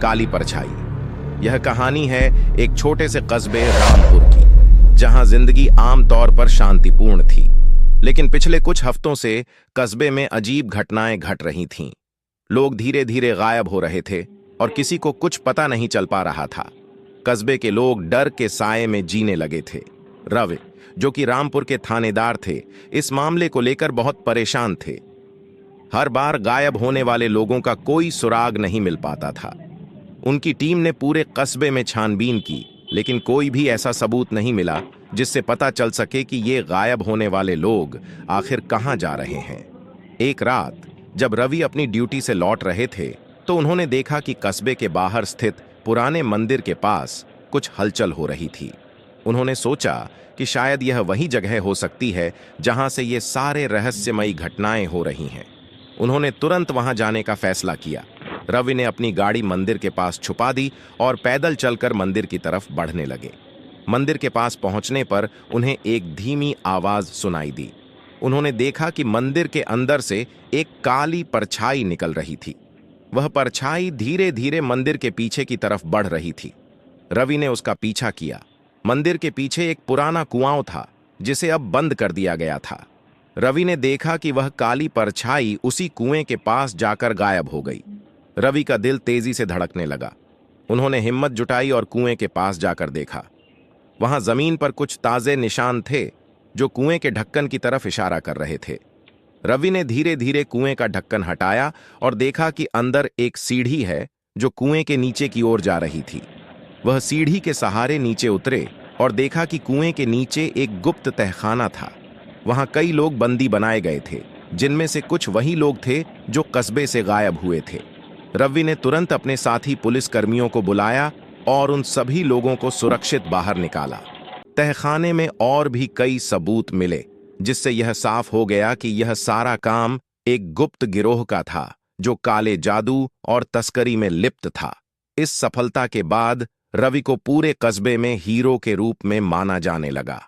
काली परछाई। यह कहानी है एक छोटे से कस्बे रामपुर की, जहां जिंदगी आमतौर पर शांतिपूर्ण थी, लेकिन पिछले कुछ हफ्तों से कस्बे में अजीब घटनाएं घट रही थीं। लोग धीरे धीरे गायब हो रहे थे और किसी को कुछ पता नहीं चल पा रहा था। कस्बे के लोग डर के साए में जीने लगे थे। रवि, जो कि रामपुर के थानेदार थे, इस मामले को लेकर बहुत परेशान थे। हर बार गायब होने वाले लोगों का कोई सुराग नहीं मिल पाता था। उनकी टीम ने पूरे कस्बे में छानबीन की, लेकिन कोई भी ऐसा सबूत नहीं मिला जिससे पता चल सके कि ये गायब होने वाले लोग आखिर कहां जा रहे हैं। एक रात जब रवि अपनी ड्यूटी से लौट रहे थे, तो उन्होंने देखा कि कस्बे के बाहर स्थित पुराने मंदिर के पास कुछ हलचल हो रही थी। उन्होंने सोचा कि शायद यह वही जगह हो सकती है जहां से ये सारे रहस्यमयी घटनाएं हो रही हैं। उन्होंने तुरंत वहां जाने का फैसला किया। रवि ने अपनी गाड़ी मंदिर के पास छुपा दी और पैदल चलकर मंदिर की तरफ बढ़ने लगे। मंदिर के पास पहुंचने पर उन्हें एक धीमी आवाज सुनाई दी। उन्होंने देखा कि मंदिर के अंदर से एक काली परछाई निकल रही थी। वह परछाई धीरे धीरे मंदिर के पीछे की तरफ बढ़ रही थी। रवि ने उसका पीछा किया। मंदिर के पीछे एक पुराना कुआं था, जिसे अब बंद कर दिया गया था। रवि ने देखा कि वह काली परछाई उसी कुएं के पास जाकर गायब हो गई। रवि का दिल तेजी से धड़कने लगा। उन्होंने हिम्मत जुटाई और कुएं के पास जाकर देखा। वहां जमीन पर कुछ ताजे निशान थे, जो कुएं के ढक्कन की तरफ इशारा कर रहे थे। रवि ने धीरे धीरे कुएं का ढक्कन हटाया और देखा कि अंदर एक सीढ़ी है, जो कुएं के नीचे की ओर जा रही थी। वह सीढ़ी के सहारे नीचे उतरे और देखा कि कुएं के नीचे एक गुप्त तहखाना था। वहां कई लोग बंदी बनाए गए थे, जिनमें से कुछ वही लोग थे जो कस्बे से गायब हुए थे। रवि ने तुरंत अपने साथी पुलिस कर्मियों को बुलाया और उन सभी लोगों को सुरक्षित बाहर निकाला। तहखाने में और भी कई सबूत मिले, जिससे यह साफ हो गया कि यह सारा काम एक गुप्त गिरोह का था, जो काले जादू और तस्करी में लिप्त था। इस सफलता के बाद रवि को पूरे कस्बे में हीरो के रूप में माना जाने लगा।